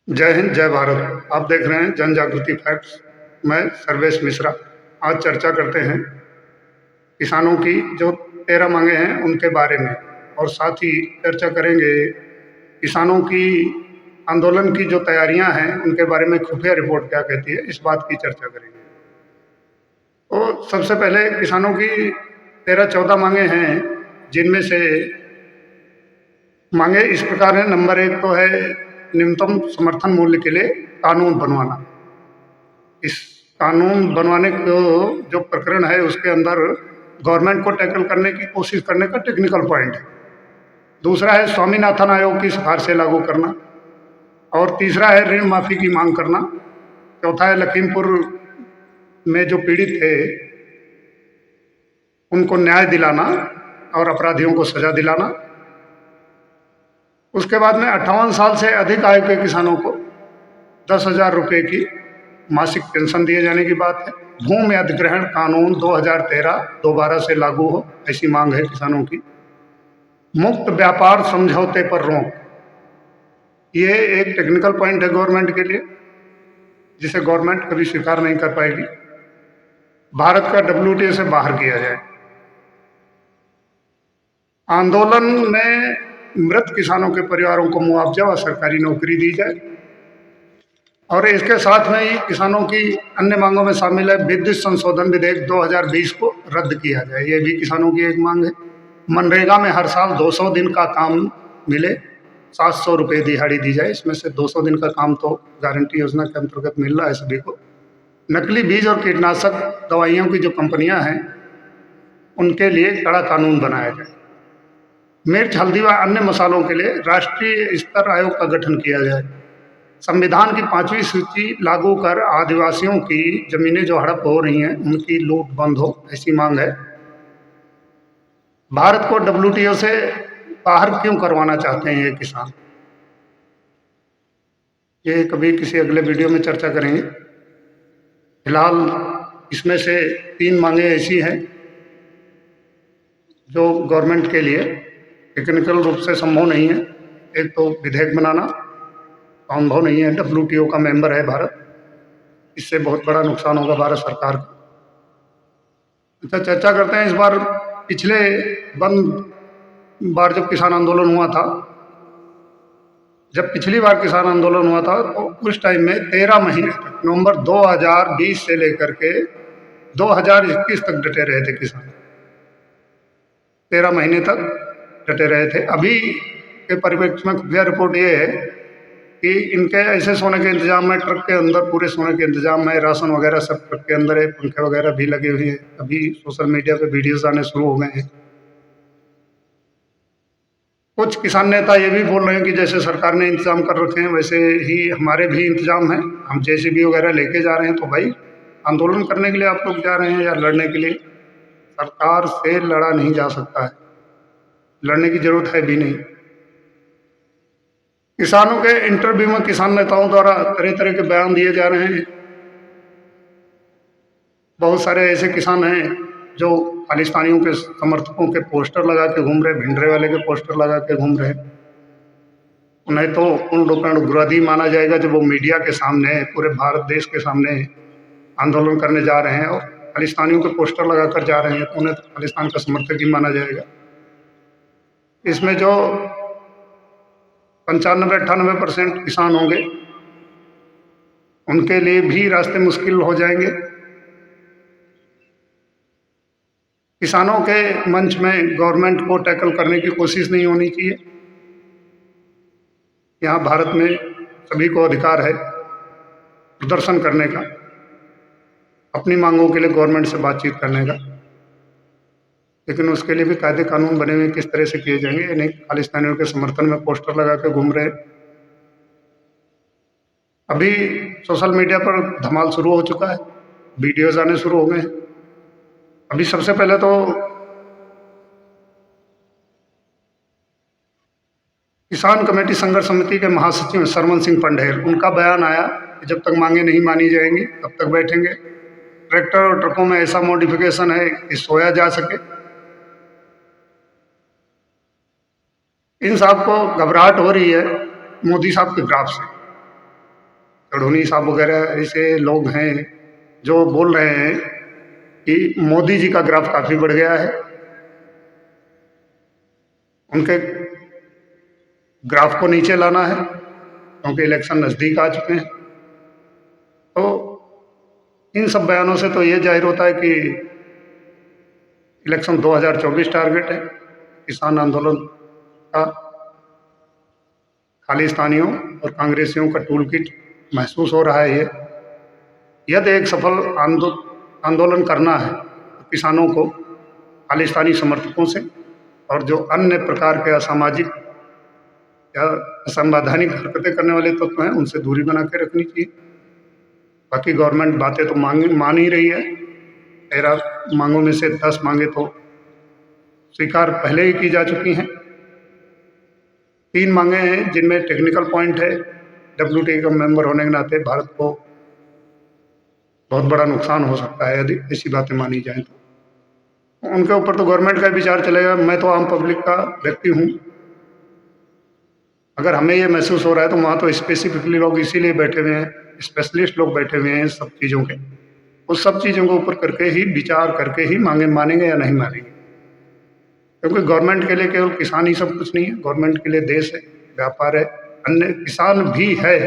जय हिंद, जय भारत। आप देख रहे हैं जन जागृति फैक्ट्स। मैं सर्वेश मिश्रा। आज चर्चा करते हैं किसानों की जो 13 मांगे हैं उनके बारे में, और साथ ही चर्चा करेंगे किसानों की आंदोलन की जो तैयारियां हैं उनके बारे में खुफिया रिपोर्ट क्या कहती है, इस बात की चर्चा करेंगे। तो सबसे पहले किसानों की 13-14 मांगे हैं, जिनमें से मांगे इस प्रकार है। नंबर 1 तो है न्यूनतम समर्थन मूल्य के लिए कानून बनवाना। इस कानून बनवाने को जो प्रकरण है उसके अंदर गवर्नमेंट को टैकल करने की कोशिश करने का टेक्निकल पॉइंट है। दूसरा है स्वामीनाथन आयोग की सिफारिशें लागू करना, और तीसरा है ऋण माफी की मांग करना। चौथा है लखीमपुर में जो पीड़ित थे उनको न्याय दिलाना और अपराधियों को सजा दिलाना। उसके बाद में 58 साल से अधिक आयु के किसानों को 10,000 रुपये की मासिक पेंशन दिए जाने की बात है। भूमि अधिग्रहण कानून 2013 दोबारा से लागू हो, ऐसी मांग है किसानों की। मुक्त व्यापार समझौते पर रोक, ये एक टेक्निकल पॉइंट है गवर्नमेंट के लिए, जिसे गवर्नमेंट कभी स्वीकार नहीं कर पाएगी। भारत का WTO से बाहर किया जाए। आंदोलन में मृत किसानों के परिवारों को मुआवजा व सरकारी नौकरी दी जाए। और इसके साथ में ही किसानों की अन्य मांगों में शामिल है विद्युत संशोधन विधेयक 2020 को रद्द किया जाए, ये भी किसानों की एक मांग है। मनरेगा में हर साल 200 दिन का काम मिले, 700 रुपये दिहाड़ी दी जाए। इसमें से 200 दिन का काम तो गारंटी योजना के अंतर्गत मिल रहा है सभी को। नकली बीज और कीटनाशक दवाइयों की जो कंपनियां हैं उनके लिए कड़ा कानून बनाया जाए। मिर्च, हल्दी व अन्य मसालों के लिए राष्ट्रीय स्तर आयोग का गठन किया जाए। संविधान की 5वीं सूची लागू कर आदिवासियों की जमीनें जो हड़प हो रही हैं उनकी लूट बंद हो, ऐसी मांग है। भारत को WTO से बाहर क्यों करवाना चाहते हैं ये किसान, ये कभी किसी अगले वीडियो में चर्चा करेंगे। फिलहाल इसमें से 3 मांगे ऐसी हैं जो गवर्नमेंट के लिए टेक्निकल रूप से संभव नहीं है। एक तो विधेयक बनाना संभव नहीं है, WTO का मेंबर है भारत, इससे बहुत बड़ा नुकसान होगा भारत सरकार का। अच्छा, चर्चा करते हैं इस बार पिछले बार जब किसान आंदोलन हुआ था, जब पिछली बार किसान आंदोलन हुआ था तो उस टाइम में 13 महीने तक, नवंबर 2020 से लेकर के 2021 तक डटे रहे थे किसान। 13 महीने तक डटे रहे थे। अभी के परिप्रेक्ष्य में खुफिया रिपोर्ट ये है कि इनके ऐसे सोने के इंतजाम में, ट्रक के अंदर पूरे सोने के इंतजाम में, राशन वगैरह सब ट्रक के अंदर है, पंखे वगैरह भी लगे हुए हैं। अभी सोशल मीडिया पे वीडियोस आने शुरू हो गए हैं। कुछ किसान नेता ये भी बोल रहे हैं कि जैसे सरकार ने इंतजाम कर रखे हैं वैसे ही हमारे भी इंतजाम हैं, हम JCB वगैरह लेके जा रहे हैं। तो भाई, आंदोलन करने के लिए आप लोग जा रहे हैं या लड़ने के लिए? सरकार से लड़ा नहीं जा सकता है, लड़ने की जरूरत है भी नहीं। किसानों के इंटरव्यू में किसान नेताओं द्वारा तरह तरह के बयान दिए जा रहे हैं। बहुत सारे ऐसे किसान हैं जो खालिस्तानियों के समर्थकों के पोस्टर लगा के घूम रहे, भिंडरे वाले के पोस्टर लगा के घूम रहे। उन्हें तो पूर्ण रूपेण उग्रवादी माना जाएगा जब वो मीडिया के सामने, पूरे भारत देश के सामने आंदोलन करने जा रहे हैं और खालिस्तानियों के पोस्टर लगाकर जा रहे हैं, तो उन्हें तो खालिस्तान का समर्थक ही माना जाएगा। इसमें जो 95-98% किसान होंगे उनके लिए भी रास्ते मुश्किल हो जाएंगे। किसानों के मंच में गवर्नमेंट को टैकल करने की कोशिश नहीं होनी चाहिए। यहाँ भारत में सभी को अधिकार है प्रदर्शन करने का, अपनी मांगों के लिए गवर्नमेंट से बातचीत करने का, लेकिन उसके लिए भी कायदे कानून बने हुए किस तरह से किए जाएंगे। ये नहीं खालिस्तानियों के समर्थन में पोस्टर लगा के घूम रहे। अभी सोशल मीडिया पर धमाल शुरू हो चुका है, वीडियोज आने शुरू हो गए हैं। अभी सबसे पहले तो किसान कमेटी संघर्ष समिति के महासचिव सरमन सिंह पंढेर, उनका बयान आया कि जब तक मांगे नहीं मानी जाएंगी तब तक बैठेंगे। ट्रैक्टर और ट्रकों में ऐसा मॉडिफिकेशन है कि सोया जा सके। इन साहब को घबराहट हो रही है मोदी साहब के ग्राफ से। गढ़ोनी साहब वगैरह ऐसे लोग हैं जो बोल रहे हैं कि मोदी जी का ग्राफ काफ़ी बढ़ गया है, उनके ग्राफ को नीचे लाना है क्योंकि इलेक्शन नज़दीक आ चुके हैं। तो इन सब बयानों से तो ये जाहिर होता है कि इलेक्शन 2024 टारगेट है। किसान आंदोलन का खालिस्तानियों और कांग्रेसियों का टूल किट महसूस हो रहा है। ये यदि एक सफल आंदोलन करना है तो किसानों को खालिस्तानी समर्थकों से और जो अन्य प्रकार के असामाजिक या असंवैधानिक हरकतें करने वाले तत्व हैं उनसे दूरी बना के रखनी चाहिए। बाकी गवर्नमेंट बातें तो मान ही रही है। 13 मांगों में से 10 मांगे तो स्वीकार पहले ही की जा चुकी हैं। 3 मांगे हैं जिनमें टेक्निकल पॉइंट है। WTO का मेंबर होने के नाते भारत को बहुत बड़ा नुकसान हो सकता है यदि ऐसी बातें मानी जाएं तो उनके ऊपर तो गवर्नमेंट का विचार चलेगा। मैं तो आम पब्लिक का व्यक्ति हूँ। अगर हमें ये महसूस हो रहा है तो वहाँ तो स्पेसिफिकली लोग इसीलिए बैठे हुए हैं, स्पेशलिस्ट लोग बैठे हुए हैं सब चीज़ों के, उस सब चीज़ों के ऊपर करके ही विचार करके ही मानेंगे या नहीं मानेंगे। क्योंकि गवर्नमेंट के लिए केवल किसान ही सब कुछ नहीं है। गवर्नमेंट के लिए देश है, व्यापार है, अन्य किसान भी है,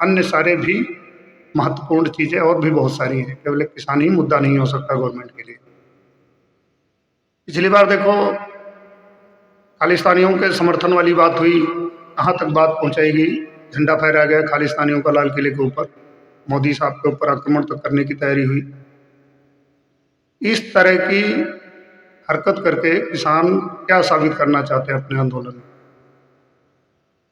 अन्य सारे भी महत्वपूर्ण चीज़ें और भी बहुत सारी हैं। केवल एक किसान ही मुद्दा नहीं हो सकता गवर्नमेंट के लिए। पिछली बार देखो खालिस्तानियों के समर्थन वाली बात हुई, कहाँ तक बात पहुँचाई गई, झंडा फहराया गया खालिस्तानियों का लाल किले के ऊपर, मोदी साहब के ऊपर आक्रमण तक करने की तैयारी हुई। इस तरह की हरकत करके किसान क्या साबित करना चाहते हैं अपने आंदोलन में?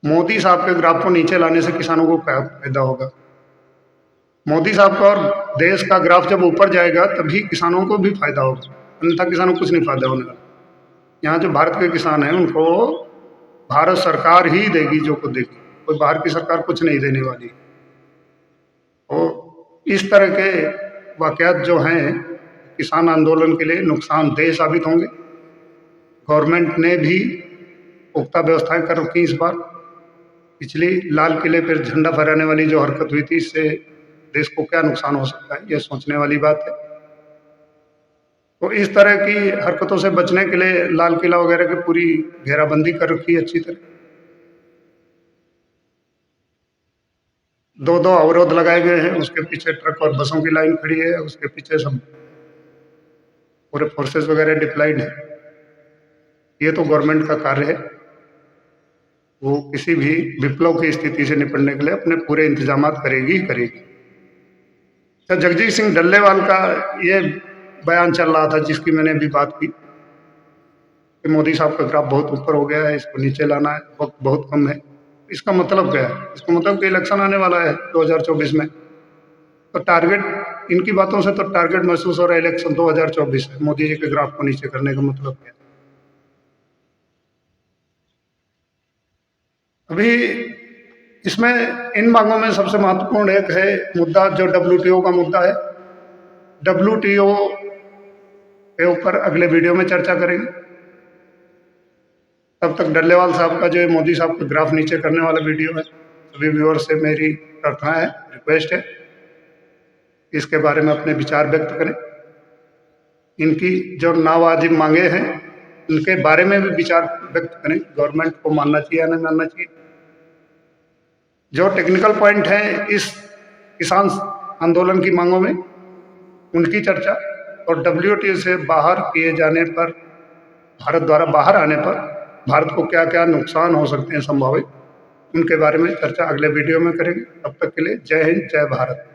मोदी साहब के ग्राफ को नीचे लाने से किसानों को क्या फायदा होगा? मोदी साहब का और देश का ग्राफ जब ऊपर जाएगा तभी किसानों को भी फायदा होगा, अन्यथा किसानों को कुछ नहीं फायदा होने वाला। यहाँ जो भारत के किसान हैं उनको भारत सरकार ही देगी जो कुछ देगी, कोई बाहर की सरकार कुछ नहीं देने वाली। तो इस तरह के वाकयात जो हैं किसान आंदोलन के लिए नुकसानदेह साबित होंगे। गवर्नमेंट ने भी पुख्ता व्यवस्थाएं कर रखी इस बार। पिछली लाल किले पर झंडा फहराने वाली जो हरकत हुई थी, इससे देश को क्या नुकसान हो सकता है, यह सोचने वाली बात है। तो इस तरह की हरकतों से बचने के लिए लाल किला वगैरह की पूरी घेराबंदी कर रखी है अच्छी तरह। 2-2 अवरोध लगाए गए हैं, उसके पीछे ट्रक और बसों की लाइन खड़ी है, उसके पीछे सब पूरे फोर्सेस वगैरह डिप्लॉयड है। ये तो गवर्नमेंट का कार्य है, वो किसी भी विप्लव की स्थिति से निपटने के लिए अपने पूरे इंतजाम करेगी ही करेगी। तो जगजीत सिंह डल्लेवाल का ये बयान चल रहा था जिसकी मैंने अभी बात की कि मोदी साहब का ग्राफ बहुत ऊपर हो गया है, इसको नीचे लाना है, वक्त बहुत कम है। इसका मतलब क्या है? इसका मतलब कि इलेक्शन आने वाला है 2024 में, तो टारगेट, इनकी बातों से तो टारगेट महसूस हो रहा है इलेक्शन 2024 है। मोदी जी के ग्राफ को नीचे करने का मतलब क्या है? अभी इसमें इन मांगों में सबसे महत्वपूर्ण एक है मुद्दा जो WTO का मुद्दा है। WTO के ऊपर अगले वीडियो में चर्चा करेंगे। तब तक डल्लेवाल साहब का जो मोदी साहब का ग्राफ नीचे करने वाला वीडियो है, सभी व्यूअर्स से मेरी प्रार्थना है, रिक्वेस्ट है, इसके बारे में अपने विचार व्यक्त करें। इनकी जो नावाजिब मांगे हैं उनके बारे में भी विचार व्यक्त करें, गवर्नमेंट को मानना चाहिए या नहीं मानना चाहिए। जो टेक्निकल पॉइंट हैं इस किसान आंदोलन की मांगों में, उनकी चर्चा, और WTO से बाहर किए जाने पर, भारत द्वारा बाहर आने पर भारत को क्या क्या नुकसान हो सकते हैं संभावित, उनके बारे में चर्चा अगले वीडियो में करेंगे। तब तक के लिए जय हिंद, जय भारत।